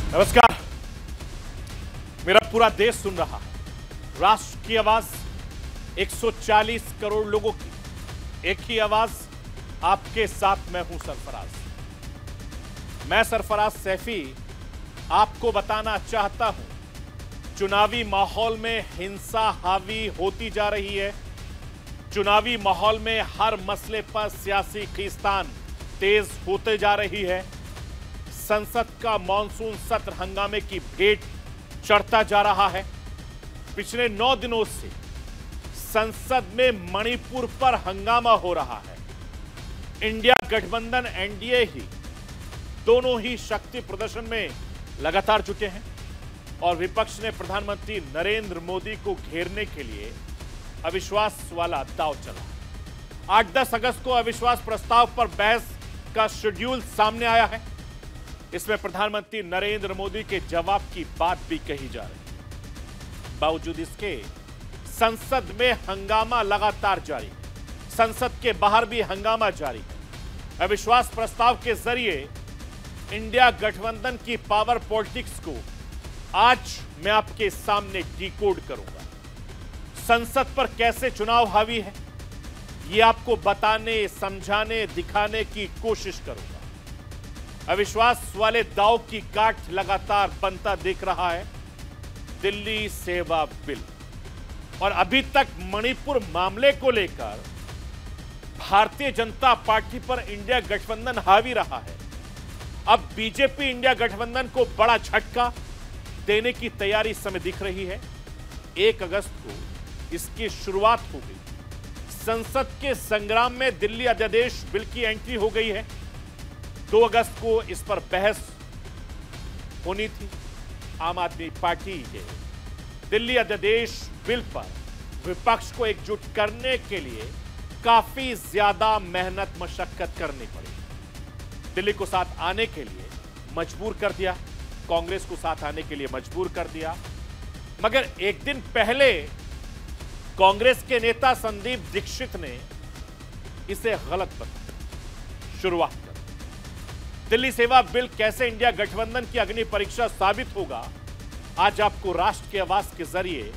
नमस्कार। मेरा पूरा देश सुन रहा है। राष्ट्र की आवाज 140 करोड़ लोगों की एक ही आवाज, आपके साथ मैं हूं सरफराज। मैं सरफराज सैफी आपको बताना चाहता हूं, चुनावी माहौल में हिंसा हावी होती जा रही है। चुनावी माहौल में हर मसले पर सियासी खींचतान तेज होते जा रही है। संसद का मॉनसून सत्र हंगामे की भेंट चढ़ता जा रहा है। पिछले 9 दिनों से संसद में मणिपुर पर हंगामा हो रहा है। इंडिया गठबंधन एनडीए ही दोनों ही शक्ति प्रदर्शन में लगातार जुटे हैं और विपक्ष ने प्रधानमंत्री नरेंद्र मोदी को घेरने के लिए अविश्वास वाला दांव चला है। 8-10 अगस्त को अविश्वास प्रस्ताव पर बहस का शेड्यूल सामने आया है। इसमें प्रधानमंत्री नरेंद्र मोदी के जवाब की बात भी कही जा रही है। बावजूद इसके संसद में हंगामा लगातार जारी है। संसद के बाहर भी हंगामा जारी है। अविश्वास प्रस्ताव के जरिए इंडिया गठबंधन की पावर पॉलिटिक्स को आज मैं आपके सामने डिकोड करूंगा। संसद पर कैसे चुनाव हावी है, यह आपको बताने, समझाने, दिखाने की कोशिश करूंगा। अविश्वास वाले दांव की काट लगातार बनता दिख रहा है दिल्ली सेवा बिल, और अभी तक मणिपुर मामले को लेकर भारतीय जनता पार्टी पर इंडिया गठबंधन हावी रहा है। अब बीजेपी इंडिया गठबंधन को बड़ा झटका देने की तैयारी इस समय दिख रही है। 1 अगस्त को इसकी शुरुआत हो गई। संसद के संग्राम में दिल्ली अध्यादेश बिल की एंट्री हो गई है। 2 अगस्त को इस पर बहस होनी थी। आम आदमी पार्टी के दिल्ली अध्यादेश बिल पर विपक्ष को एकजुट करने के लिए काफी ज्यादा मेहनत मशक्कत करनी पड़ी। दिल्ली को साथ आने के लिए मजबूर कर दिया, कांग्रेस को साथ आने के लिए मजबूर कर दिया। मगर एक दिन पहले कांग्रेस के नेता संदीप दीक्षित ने इसे गलत बताया। शुरुआत कर दिल्ली सेवा बिल कैसे इंडिया गठबंधन की अग्नि परीक्षा साबित होगा, आज आपको राष्ट्र की आवाज के जरिए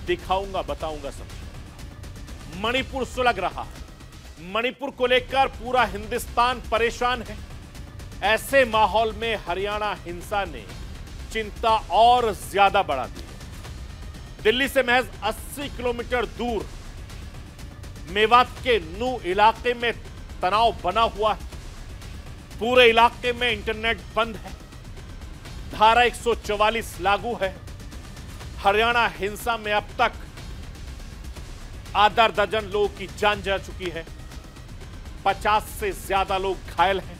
दिखाऊंगा, बताऊंगा, समझाऊंगा। मणिपुर सुलग रहा है। मणिपुर को लेकर पूरा हिंदुस्तान परेशान है। ऐसे माहौल में हरियाणा हिंसा ने चिंता और ज्यादा बढ़ा दी है। दिल्ली से महज 80 किलोमीटर दूर मेवात के नू इलाके में तनाव बना हुआ है। पूरे इलाके में इंटरनेट बंद है। धारा 144 लागू है। हरियाणा हिंसा में अब तक आधा दर्जन लोगों की जान जा चुकी है। 50 से ज्यादा लोग घायल हैं।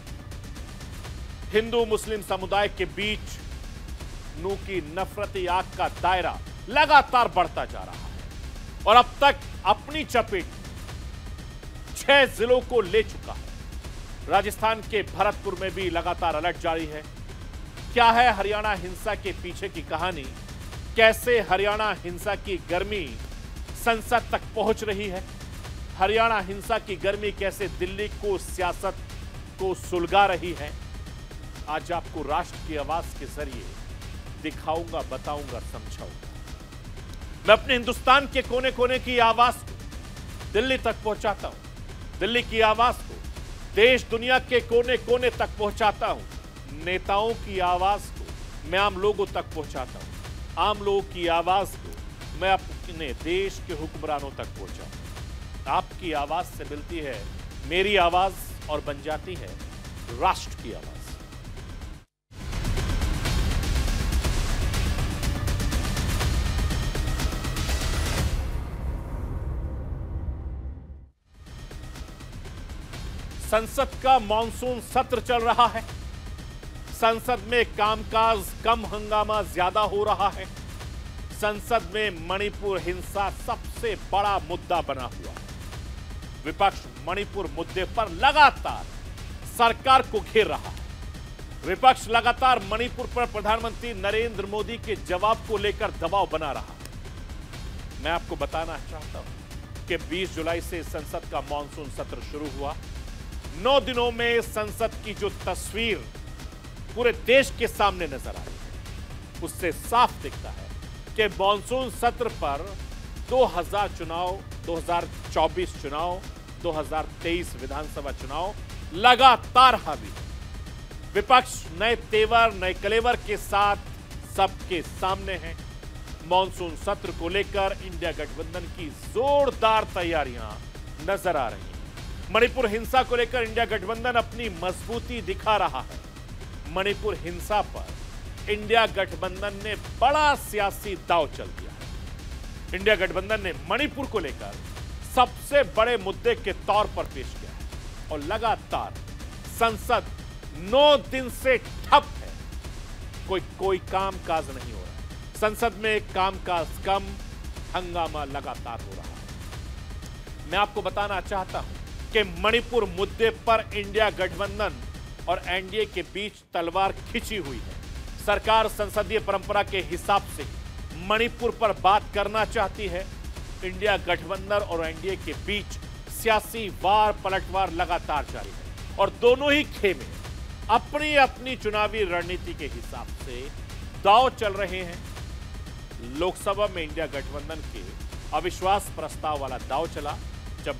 हिंदू मुस्लिम समुदाय के बीच नू की नफरती आग का दायरा लगातार बढ़ता जा रहा है और अब तक अपनी चपेट में 6 जिलों को ले चुका है। राजस्थान के भरतपुर में भी लगातार अलर्ट जारी है। क्या है हरियाणा हिंसा के पीछे की कहानी? कैसे हरियाणा हिंसा की गर्मी संसद तक पहुंच रही है? हरियाणा हिंसा की गर्मी कैसे दिल्ली को, सियासत को सुलगा रही है? आज आपको राष्ट्र की आवाज के जरिए दिखाऊंगा, बताऊंगा, समझाऊंगा। मैं अपने हिंदुस्तान के कोने कोने की आवाज को दिल्ली तक पहुंचाता हूं। दिल्ली की आवाज को देश दुनिया के कोने कोने तक पहुंचाता हूं। नेताओं की आवाज को मैं आम लोगों तक पहुंचाता हूं। आम लोगों की आवाज को मैं अपने देश के हुक्मरानों तक पहुंचाता हूं। आपकी आवाज से मिलती है मेरी आवाज और बन जाती है राष्ट्र की आवाज। संसद का मॉनसून सत्र चल रहा है। संसद में कामकाज कम, हंगामा ज्यादा हो रहा है। संसद में मणिपुर हिंसा सबसे बड़ा मुद्दा बना हुआ है। विपक्ष मणिपुर मुद्दे पर लगातार सरकार को घेर रहा है। विपक्ष लगातार मणिपुर पर प्रधानमंत्री नरेंद्र मोदी के जवाब को लेकर दबाव बना रहा है। मैं आपको बताना चाहता हूं कि 20 जुलाई से संसद का मॉनसून सत्र शुरू हुआ। 9 दिनों में संसद की जो तस्वीर पूरे देश के सामने नजर आ रही है, उससे साफ दिखता है कि मॉनसून सत्र पर 2024 चुनाव, 2023 विधानसभा चुनाव लगातार हावी है। विपक्ष नए तेवर, नए कलेवर के साथ सबके सामने है। मॉनसून सत्र को लेकर इंडिया गठबंधन की जोरदार तैयारियां नजर आ रही हैं। मणिपुर हिंसा को लेकर इंडिया गठबंधन अपनी मजबूती दिखा रहा है। मणिपुर हिंसा पर इंडिया गठबंधन ने बड़ा सियासी दांव चल दिया है। इंडिया गठबंधन ने मणिपुर को लेकर सबसे बड़े मुद्दे के तौर पर पेश किया है और लगातार संसद 9 दिन से ठप है। कोई कामकाज नहीं हो रहा है। संसद में कामकाज कम, हंगामा लगातार हो रहा है। मैं आपको बताना चाहता हूं कि मणिपुर मुद्दे पर इंडिया गठबंधन और एनडीए के बीच तलवार खिंची हुई है। सरकार संसदीय परंपरा के हिसाब से मणिपुर पर बात करना चाहती है। इंडिया गठबंधन और एनडीए के बीच सियासी वार पलटवार लगातार जारी है और दोनों ही खेमे अपनी अपनी चुनावी रणनीति के हिसाब से दांव चल रहे हैं। लोकसभा में इंडिया गठबंधन के अविश्वास प्रस्ताव वाला दांव चला, जब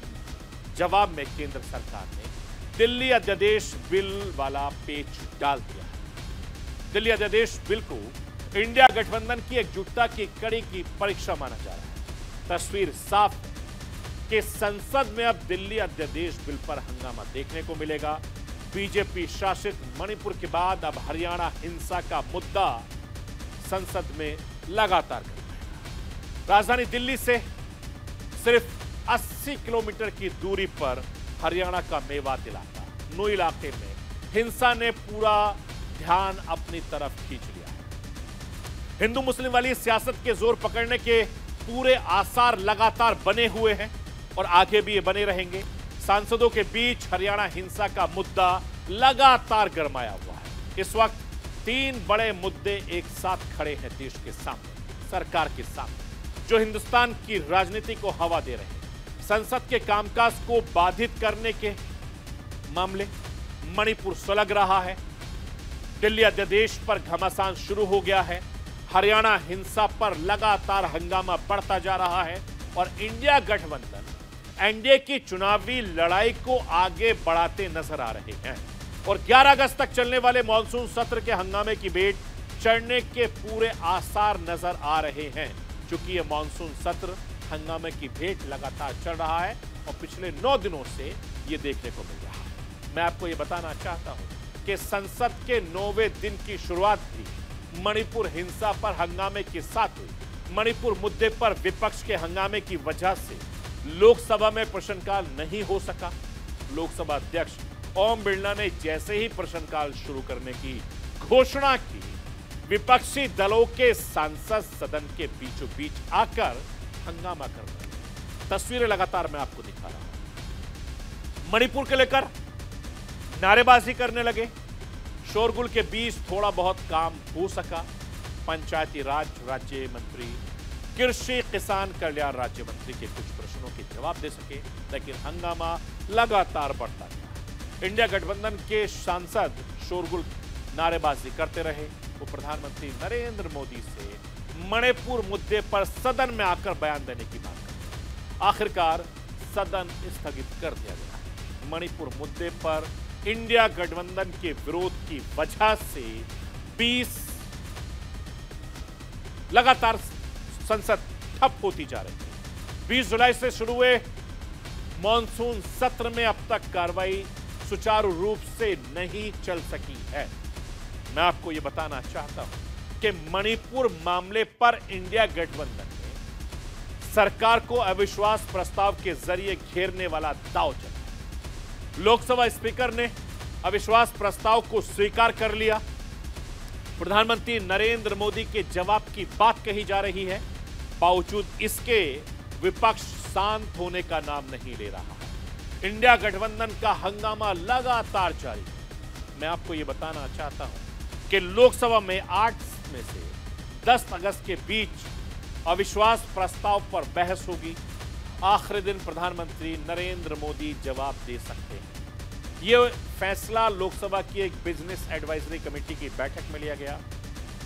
जवाब में केंद्र सरकार ने दिल्ली अध्यादेश बिल वाला पेच डाल दिया। दिल्ली अध्यादेश बिल को इंडिया गठबंधन की एकजुटता की कड़ी की परीक्षा माना जा रहा है। तस्वीर साफ है कि संसद में अब दिल्ली अध्यादेश बिल पर हंगामा देखने को मिलेगा। बीजेपी शासित मणिपुर के बाद अब हरियाणा हिंसा का मुद्दा संसद में लगातार कर रहेगा। राजधानी दिल्ली से सिर्फ 80 किलोमीटर की दूरी पर हरियाणा का मेवात इलाका, नू इलाके में हिंसा ने पूरा ध्यान अपनी तरफ खींच लिया है। हिंदू मुस्लिम वाली सियासत के जोर पकड़ने के पूरे आसार लगातार बने हुए हैं और आगे भी ये बने रहेंगे। सांसदों के बीच हरियाणा हिंसा का मुद्दा लगातार गरमाया हुआ है। इस वक्त 3 बड़े मुद्दे एक साथ खड़े हैं देश के सामने, सरकार के सामने, जो हिंदुस्तान की राजनीति को हवा दे रहे हैं। संसद के कामकाज को बाधित करने के मामले, मणिपुर सुलग रहा है, दिल्ली अध्यादेश पर घमासान शुरू हो गया है, हरियाणा हिंसा पर लगातार हंगामा बढ़ता जा रहा है और इंडिया गठबंधन एनडीए की चुनावी लड़ाई को आगे बढ़ाते नजर आ रहे हैं और 11 अगस्त तक चलने वाले मॉनसून सत्र के हंगामे की भेंट चढ़ने के पूरे आसार नजर आ रहे हैं। चूंकि यह मॉनसून सत्र हंगामे की भेंट लगातार चल रहा है और पिछले 9 दिनों से यह देखने को मिल रहा है। मैं आपको यह बताना चाहता हूं कि संसद के 9वें दिन की शुरुआत भी मणिपुर हिंसा पर हंगामे के साथ हुई। मणिपुर मुद्दे पर विपक्ष के हंगामे की वजह से लोकसभा में प्रश्नकाल नहीं हो सका। लोकसभा अध्यक्ष ओम बिरला ने जैसे ही प्रश्नकाल शुरू करने की घोषणा की, विपक्षी दलों के सांसद सदन के बीचों बीच आकर हंगामा कर रहे हैं। तस्वीरें लगातार मैं आपको दिखा रहा हूं। मणिपुर के लेकर नारेबाजी करने लगे। शोरगुल के बीच थोड़ा बहुत काम हो सका। पंचायती राज राज्य मंत्री, कृषि किसान कल्याण राज्य मंत्री के कुछ प्रश्नों के जवाब दे सके, लेकिन हंगामा लगातार बढ़ता गया। इंडिया गठबंधन के सांसद शोरगुल नारेबाजी करते रहे। वो प्रधानमंत्री नरेंद्र मोदी से मणिपुर मुद्दे पर सदन में आकर बयान देने की मांग करते। आखिरकार सदन स्थगित कर दिया गया। मणिपुर मुद्दे पर इंडिया गठबंधन के विरोध की वजह से 20 लगातार संसद ठप होती जा रही है। 20 जुलाई से शुरू हुए मॉनसून सत्र में अब तक कार्रवाई सुचारू रूप से नहीं चल सकी है। मैं आपको यह बताना चाहता हूं कि मणिपुर मामले पर इंडिया गठबंधन ने सरकार को अविश्वास प्रस्ताव के जरिए घेरने वाला दांव चलाया। लोकसभा स्पीकर ने अविश्वास प्रस्ताव को स्वीकार कर लिया। प्रधानमंत्री नरेंद्र मोदी के जवाब की बात कही जा रही है। बावजूद इसके विपक्ष शांत होने का नाम नहीं ले रहा है। इंडिया गठबंधन का हंगामा लगातार जारी है। मैं आपको यह बताना चाहता हूं कि लोकसभा में 8 में से 10 अगस्त के बीच अविश्वास प्रस्ताव पर बहस होगी। आखिरी दिन प्रधानमंत्री नरेंद्र मोदी जवाब दे सकते हैं। यह फैसला लोकसभा की एक बिजनेस एडवाइजरी कमेटी की बैठक में लिया गया,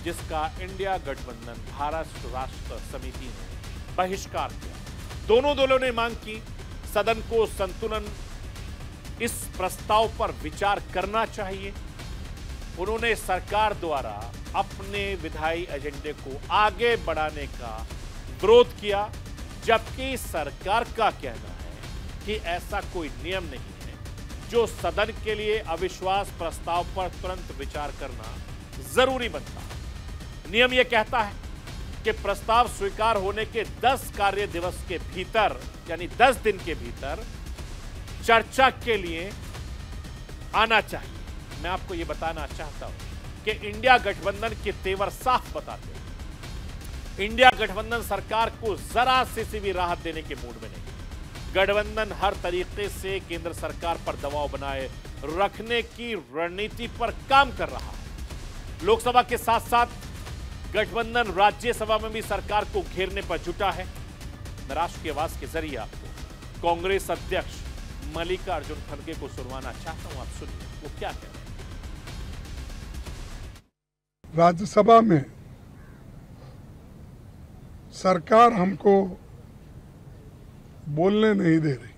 जिसका इंडिया गठबंधन महाराष्ट्र राष्ट्र समिति ने बहिष्कार किया। दोनों दलों ने मांग की सदन को संतुलन इस प्रस्ताव पर विचार करना चाहिए। उन्होंने सरकार द्वारा अपने विधायी एजेंडे को आगे बढ़ाने का विरोध किया, जबकि सरकार का कहना है कि ऐसा कोई नियम नहीं है जो सदन के लिए अविश्वास प्रस्ताव पर तुरंत विचार करना जरूरी बनता है। नियम यह कहता है कि प्रस्ताव स्वीकार होने के 10 कार्य दिवस के भीतर, यानी 10 दिन के भीतर चर्चा के लिए आना चाहिए। मैं आपको यह बताना चाहता हूं कि इंडिया गठबंधन के तेवर साफ बताते हैं। इंडिया गठबंधन सरकार को जरा सी भी राहत देने के मूड में नहीं। गठबंधन हर तरीके से केंद्र सरकार पर दबाव बनाए रखने की रणनीति पर काम कर रहा है। लोकसभा के साथ साथ गठबंधन राज्यसभा में भी सरकार को घेरने पर जुटा है। मैं राष्ट्र की आवाज के जरिए आपको कांग्रेस अध्यक्ष मल्लिकार्जुन खड़गे को सुनवाना चाहता हूं। आप सुनिए वो क्या कह रहे हैं। राज्यसभा में सरकार हमको बोलने नहीं दे रही।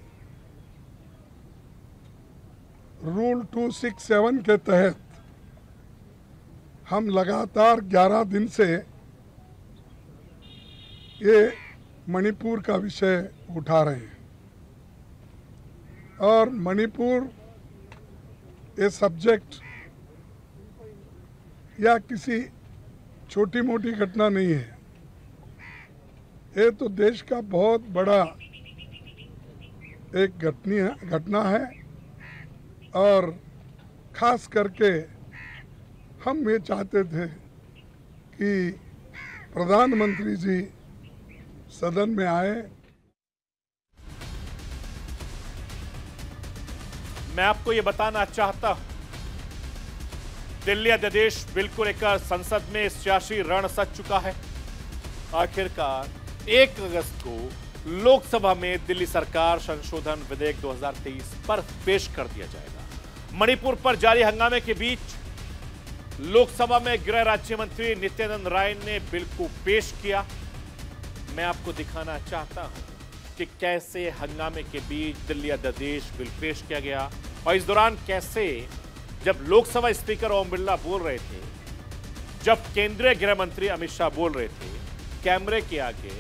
रूल 267 के तहत हम लगातार 11 दिन से ये मणिपुर का विषय उठा रहे हैं और मणिपुर ये सब्जेक्ट या किसी छोटी मोटी घटना नहीं है। ये तो देश का बहुत बड़ा एक घटना है और खास करके हम ये चाहते थे कि प्रधानमंत्री जी सदन में आए। मैं आपको यह बताना चाहता हूं, दिल्ली अध्यादेश बिल को लेकर संसद में सियासी रण सज चुका है। आखिरकार 1 अगस्त को लोकसभा में दिल्ली सरकार संशोधन विधेयक 2023 पर पेश कर दिया जाएगा। मणिपुर पर जारी हंगामे के बीच लोकसभा में गृह राज्य मंत्री नित्यानंद राय ने बिल को पेश किया। मैं आपको दिखाना चाहता हूं कि कैसे हंगामे के बीच दिल्ली अध्यादेश बिल पेश किया गया और इस दौरान कैसे जब लोकसभा स्पीकर ओम बिरला बोल रहे थे, जब केंद्रीय गृह मंत्री अमित शाह बोल रहे थे, कैमरे के आगे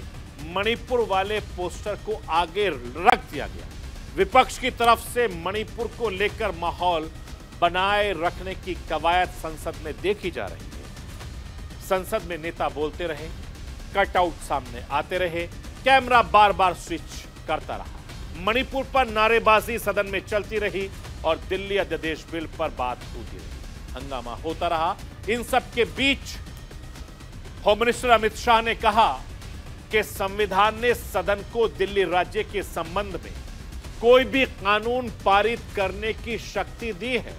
मणिपुर वाले पोस्टर को आगे रख दिया गया। विपक्ष की तरफ से मणिपुर को लेकर माहौल बनाए रखने की कवायद संसद में देखी जा रही है। संसद में नेता बोलते रहे, कटआउट सामने आते रहे, कैमरा बार बार स्विच करता रहा। मणिपुर पर नारेबाजी सदन में चलती रही और दिल्ली अध्यादेश बिल पर बात होती रही। हंगामा होता रहा। इन सब के बीच होम मिनिस्टर अमित शाह ने कहा कि संविधान ने सदन को दिल्ली राज्य के संबंध में कोई भी कानून पारित करने की शक्ति दी है।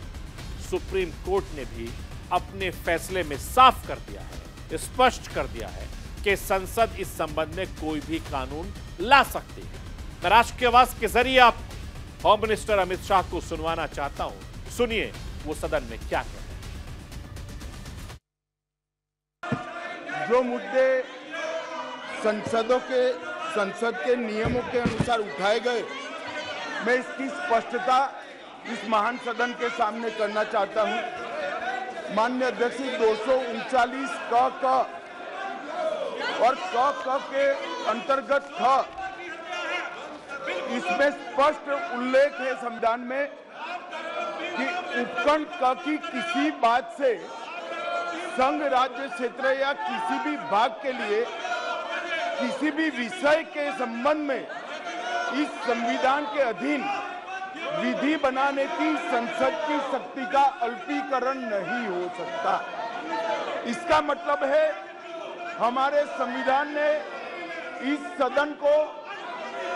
सुप्रीम कोर्ट ने भी अपने फैसले में साफ कर दिया है, स्पष्ट कर दिया है कि संसद इस संबंध में कोई भी कानून ला सकती है। मैं राष्ट्र की आवाज के जरिए आप होम मिनिस्टर अमित शाह को सुनवाना चाहता हूं। सुनिए वो सदन में क्या कह रहे हैं। जो मुद्दे संसद के नियमों के अनुसार उठाए गए, मैं इसकी स्पष्टता इस महान सदन के सामने करना चाहता हूं। माननीय अध्यक्ष, 239 क और क के अंतर्गत ख, इसमें स्पष्ट उल्लेख है संविधान में कि उपखंड क की किसी बात से संघ राज्य क्षेत्र या किसी भी भाग के लिए किसी भी विषय के संबंध में इस संविधान के अधीन विधि बनाने की संसद की शक्ति का अल्पीकरण नहीं हो सकता। इसका मतलब है हमारे संविधान ने इस सदन को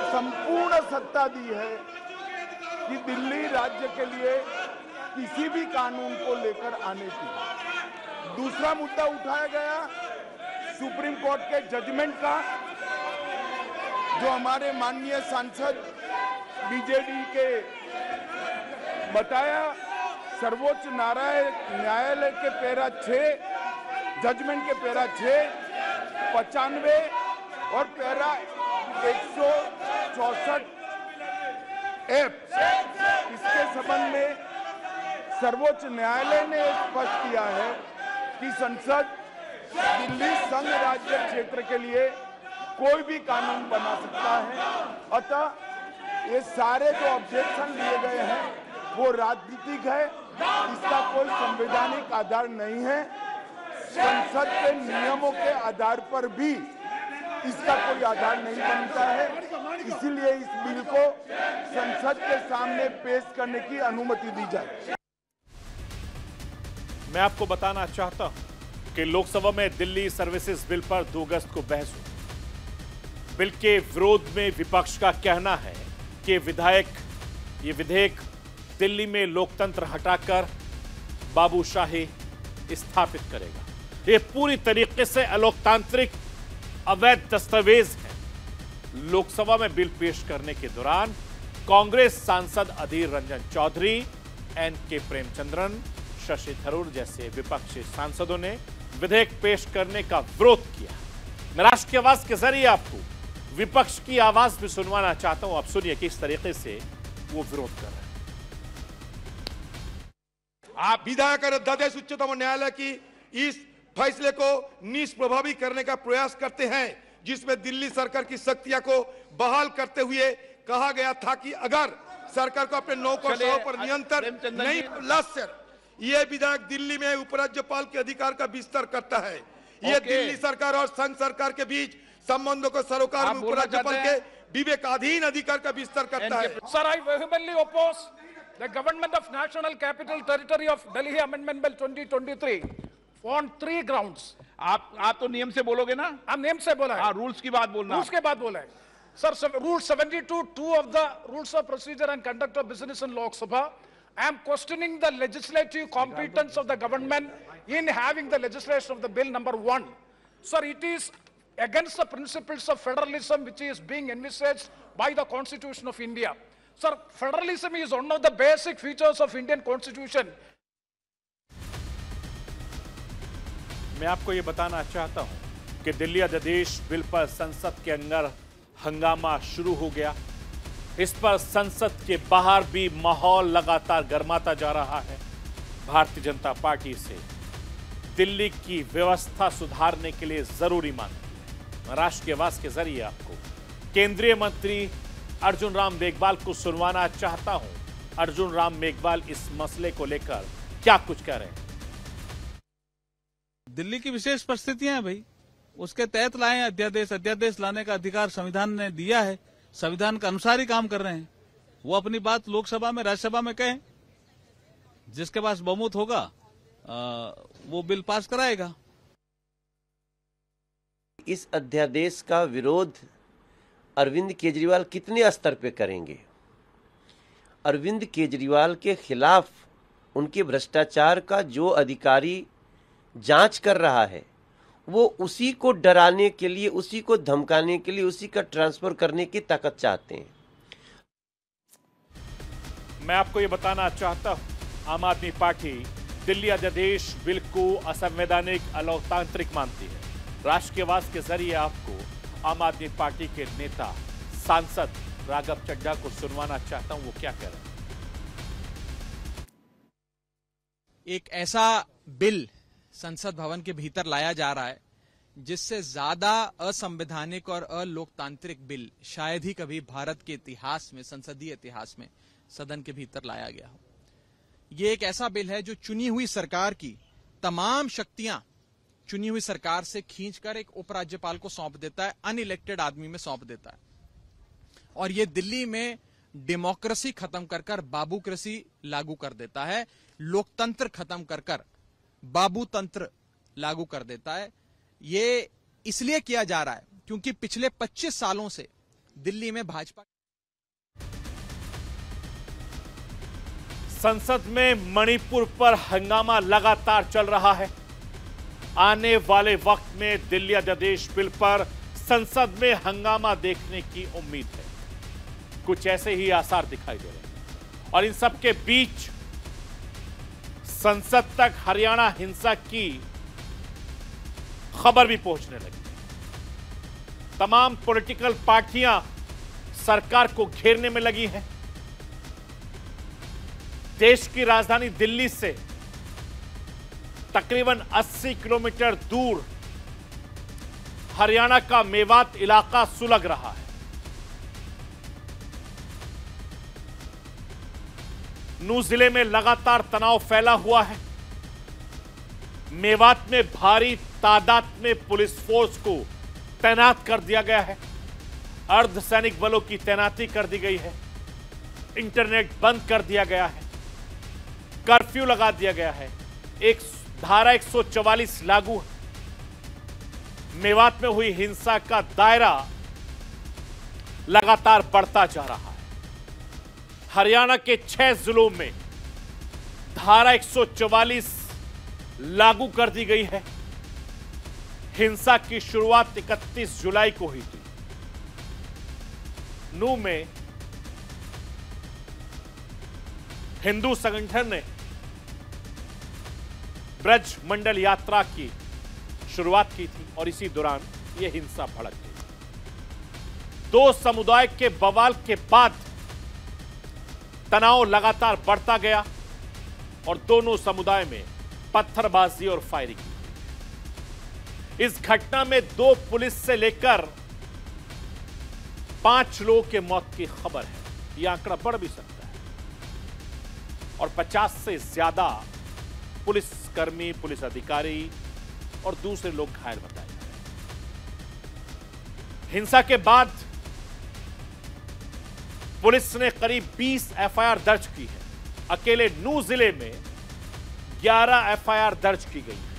संपूर्ण सत्ता दी है कि दिल्ली राज्य के लिए किसी भी कानून को लेकर आने की। दूसरा मुद्दा उठाया गया सुप्रीम कोर्ट के जजमेंट का, जो हमारे माननीय सांसद बीजेडी के बताया। सर्वोच्च न्यायालय के पैरा 6 जजमेंट के पैरा 6, 95 और पैरा 164F इसके संबंध में सर्वोच्च न्यायालय ने स्पष्ट किया है कि संसद दिल्ली संघ राज्य क्षेत्र के लिए कोई भी कानून बना सकता है। अतः ये सारे जो ऑब्जेक्शन लिए गए हैं वो राजनीतिक है, इसका कोई संवैधानिक आधार नहीं है। संसद के नियमों के आधार पर भी इसका कोई आधार नहीं बनता है, इसीलिए इस बिल को संसद के सामने पेश करने की अनुमति दी जाए। मैं आपको बताना चाहता हूं कि लोकसभा में दिल्ली सर्विसेज बिल पर 2 अगस्त को बहस हुई। बिल के विरोध में विपक्ष का कहना है कि ये विधेयक दिल्ली में लोकतंत्र हटाकर बाबूशाही स्थापित करेगा। ये पूरी तरीके से अलोकतांत्रिक अवैध दस्तावेज है। लोकसभा में बिल पेश करने के दौरान कांग्रेस सांसद अधीर रंजन चौधरी, एन.के. प्रेमचंद्रन, शशि थरूर जैसे विपक्षी सांसदों ने विधेयक पेश करने का विरोध किया। मैं राष्ट्र की आवाज के जरिए आपको विपक्ष की आवाज भी सुनवाना चाहता हूं। आप सुनिए किस तरीके से वो विरोध कर रहे हैं। आप विधायक अध्यादेश उच्चतम न्यायालय की इस फैसले को निष्प्रभावी करने का प्रयास करते हैं, जिसमें दिल्ली सरकार की शक्तियां को बहाल करते हुए कहा गया था कि अगर सरकार को अपने नौकरों पर नियंत्रण नहीं लास्ट ये विधायक दिल्ली में उपराज्यपाल के अधिकार का विस्तार करता है। ये दिल्ली सरकार और संघ सरकार के बीच संबंधों को सरोकार में उपराज्यपाल के विवेकाधीन अधिकार का विस्तार करता है। Sir, I vehemently oppose the Government of National Capital Territory of Delhi Amendment Bill 2023 on 3 grounds. आप तो नियम से बोलोगे ना? हम नियम से बोला है। हाँ, रूल्स की बात बोलना। रूल्स के बाद बोला है। Sir, Rule 72(2) of the Rules of Procedure and Conduct of Business in Lok Sabha, I am questioning the legislative competence of the government in having the legislation of the bill number 1. Sir, it is against the principles of federalism which is being envisaged by the Constitution of India. Sir, federalism is one of the basic features of Indian Constitution. मैं आपको ये बताना चाहता हूं कि दिल्ली अध्यादेश bill पर संसद के अंदर हंगामा शुरू हो गया। इस पर संसद के बाहर भी माहौल लगातार गर्माता जा रहा है। भारतीय जनता पार्टी से दिल्ली की व्यवस्था सुधारने के लिए जरूरी मानती है। मैं राष्ट्र की आवाज के जरिए आपको केंद्रीय मंत्री अर्जुन राम मेघवाल को सुनवाना चाहता हूं। अर्जुन राम मेघवाल इस मसले को लेकर क्या कुछ कह रहे हैं। दिल्ली की विशेष परिस्थितियां हैं भाई, उसके तहत लाए हैं अध्यादेश। अध्यादेश लाने का अधिकार संविधान ने दिया है, संविधान के अनुसार ही काम कर रहे हैं। वो अपनी बात लोकसभा में राज्यसभा में कहें, जिसके पास बहुमत होगा वो बिल पास कराएगा। इस अध्यादेश का विरोध अरविंद केजरीवाल कितने स्तर पे करेंगे? अरविंद केजरीवाल के खिलाफ उनके भ्रष्टाचार का जो अधिकारी जांच कर रहा है, वो उसी को डराने के लिए, उसी को धमकाने के लिए, उसी का ट्रांसफर करने की ताकत चाहते हैं। मैं आपको ये बताना चाहता हूं, आम आदमी पार्टी दिल्ली अध्यादेश बिल को असंवैधानिक, अलोकतांत्रिक मानती है। राष्ट्र की आवाज के जरिए आपको आम आदमी पार्टी के नेता सांसद राघव चड्ढा को सुनवाना चाहता हूं, वो क्या कह रहे हैं। एक ऐसा बिल संसद भवन के भीतर लाया जा रहा है जिससे ज्यादा असंवैधानिक और अलोकतांत्रिक बिल शायद ही कभी भारत के इतिहास में, संसदीय इतिहास में सदन के भीतर लाया गया हो। यह एक ऐसा बिल है जो चुनी हुई सरकार की तमाम शक्तियां चुनी हुई सरकार से खींचकर एक उपराज्यपाल को सौंप देता है, अनइलेक्टेड आदमी में सौंप देता है। और यह दिल्ली में डेमोक्रेसी खत्म कर बाबूक्रेसी लागू कर देता है, लोकतंत्र खत्म कर बाबू तंत्र लागू कर देता है। ये इसलिए किया जा रहा है क्योंकि पिछले 25 सालों से दिल्ली में भाजपा संसद में मणिपुर पर हंगामा लगातार चल रहा है। आने वाले वक्त में दिल्ली अध्यादेश बिल पर संसद में हंगामा देखने की उम्मीद है। कुछ ऐसे ही आसार दिखाई दे रहे हैं। और इन सब के बीच संसद तक हरियाणा हिंसा की खबर भी पहुंचने लगी। तमाम पॉलिटिकल पार्टियां सरकार को घेरने में लगी हैं। देश की राजधानी दिल्ली से तकरीबन 80 किलोमीटर दूर हरियाणा का मेवात इलाका सुलग रहा है। नूह जिले में लगातार तनाव फैला हुआ है। मेवात में भारी तादाद में पुलिस फोर्स को तैनात कर दिया गया है। अर्धसैनिक बलों की तैनाती कर दी गई है। इंटरनेट बंद कर दिया गया है। कर्फ्यू लगा दिया गया है। एक धारा 144 लागू है। मेवात में हुई हिंसा का दायरा लगातार बढ़ता जा रहा है। हरियाणा के 6 जिलों में धारा 144 लागू कर दी गई है। हिंसा की शुरुआत 31 जुलाई को हुई थी। नूह में हिंदू संगठन ने ब्रज मंडल यात्रा की शुरुआत की थी और इसी दौरान यह हिंसा भड़क गई। दो समुदाय के बवाल के बाद तनाव लगातार बढ़ता गया और दोनों समुदाय में पत्थरबाजी और फायरिंग की। इस घटना में 2 पुलिस से लेकर 5 लोगों के मौत की खबर है। यह आंकड़ा बढ़ भी सकता है और 50 से ज्यादा पुलिसकर्मी, पुलिस अधिकारी और दूसरे लोग घायल बताए जा रहे हैं। हिंसा के बाद पुलिस ने करीब 20 एफआईआर दर्ज की है। अकेले नूह जिले में 11 एफआईआर दर्ज की गई है।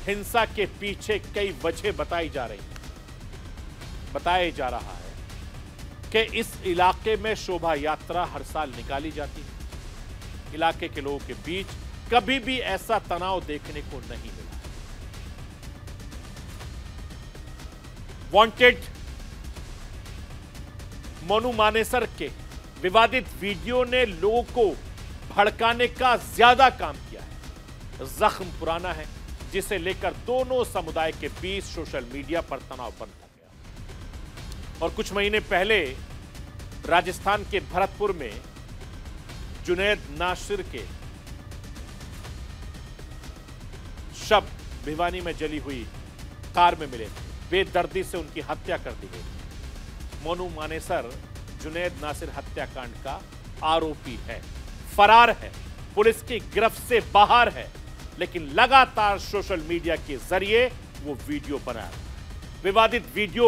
हिंसा के पीछे कई वजह बताई जा रही है। बताया जा रहा है कि इस इलाके में शोभा यात्रा हर साल निकाली जाती है। इलाके के लोगों के बीच कभी भी ऐसा तनाव देखने को नहीं मिला है। वांटेड मोनू मानेसर के विवादित वीडियो ने लोगों को भड़काने का ज्यादा काम किया है। जख्म पुराना है जिसे लेकर दोनों समुदाय के बीच सोशल मीडिया पर तनाव बनता गया। और कुछ महीने पहले राजस्थान के भरतपुर में जुनैद नासिर के शव भिवानी में जली हुई कार में मिले थे। बेदर्दी से उनकी हत्या कर दी गई थी। मोनू मानेसर जुनैद नासिर हत्याकांड का आरोपी है, फरार है, पुलिस की गिरफ्त से बाहर है, लेकिन लगातार सोशल मीडिया के जरिए वो वीडियो बना रहा है। विवादित वीडियो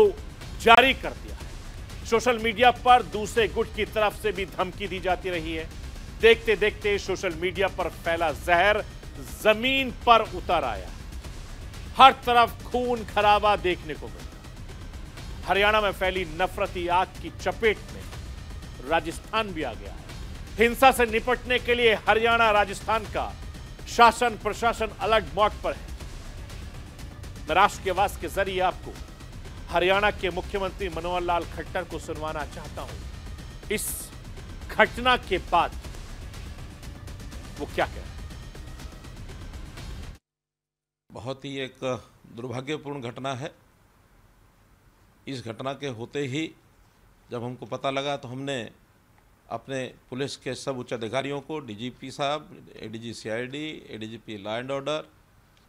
जारी कर दिया है। सोशल मीडिया पर दूसरे गुट की तरफ से भी धमकी दी जाती रही है। देखते देखते सोशल मीडिया पर फैला जहर जमीन पर उतर आया। हर तरफ खून खराबा देखने को मिला। हरियाणा में फैली नफरती आग की चपेट में राजस्थान भी आ गया है। हिंसा से निपटने के लिए हरियाणा, राजस्थान का शासन प्रशासन अलर्ट मोड पर है। मैं राष्ट्र की आवाज के जरिए आपको हरियाणा के मुख्यमंत्री मनोहर लाल खट्टर को सुनवाना चाहता हूं। इस घटना के बाद वो क्या कह रहे हैं। बहुत ही एक दुर्भाग्यपूर्ण घटना है। इस घटना के होते ही जब हमको पता लगा तो हमने अपने पुलिस के सब उच्च अधिकारियों को, डीजीपी साहब, ADG CID, ADGP law and order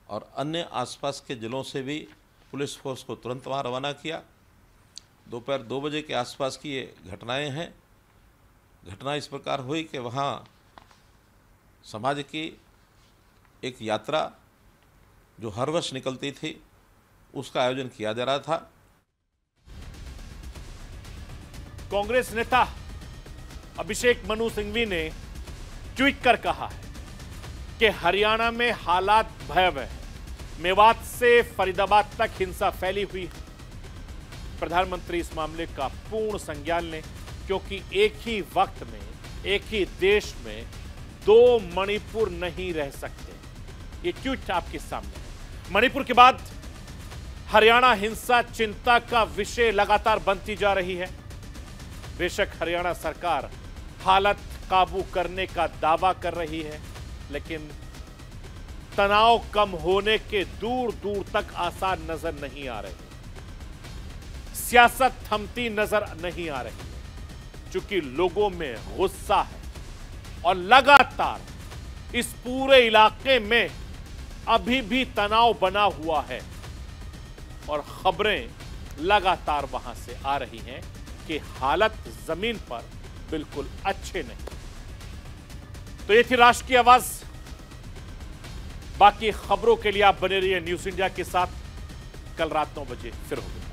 और अन्य आसपास के जिलों से भी पुलिस फोर्स को तुरंत वहाँ रवाना किया। दोपहर 2 बजे के आसपास की ये घटनाएं हैं। घटना इस प्रकार हुई कि वहाँ समाज की एक यात्रा जो हर वर्ष निकलती थी उसका आयोजन किया जा रहा था। कांग्रेस नेता अभिषेक मनु सिंघवी ने ट्वीट कर कहा है कि हरियाणा में हालात भयावह है। मेवात से फरीदाबाद तक हिंसा फैली हुई है। प्रधानमंत्री इस मामले का पूर्ण संज्ञान लें, क्योंकि एक ही वक्त में, एक ही देश में 2 मणिपुर नहीं रह सकते। ये ट्वीट आपके सामने है। मणिपुर के बाद हरियाणा हिंसा चिंता का विषय लगातार बनती जा रही है। बेशक हरियाणा सरकार हालत काबू करने का दावा कर रही है, लेकिन तनाव कम होने के दूर दूर तक आसार नजर नहीं आ रहे। सियासत थमती नजर नहीं आ रही है, क्योंकि लोगों में गुस्सा है और लगातार इस पूरे इलाके में अभी भी तनाव बना हुआ है और खबरें लगातार वहां से आ रही हैं कि हालत जमीन पर बिल्कुल अच्छे नहीं। तो ये थी राष्ट्र की आवाज। बाकी खबरों के लिए आप बने रहिए न्यूज़ इंडिया के साथ। कल रात 9 बजे फिर होगी।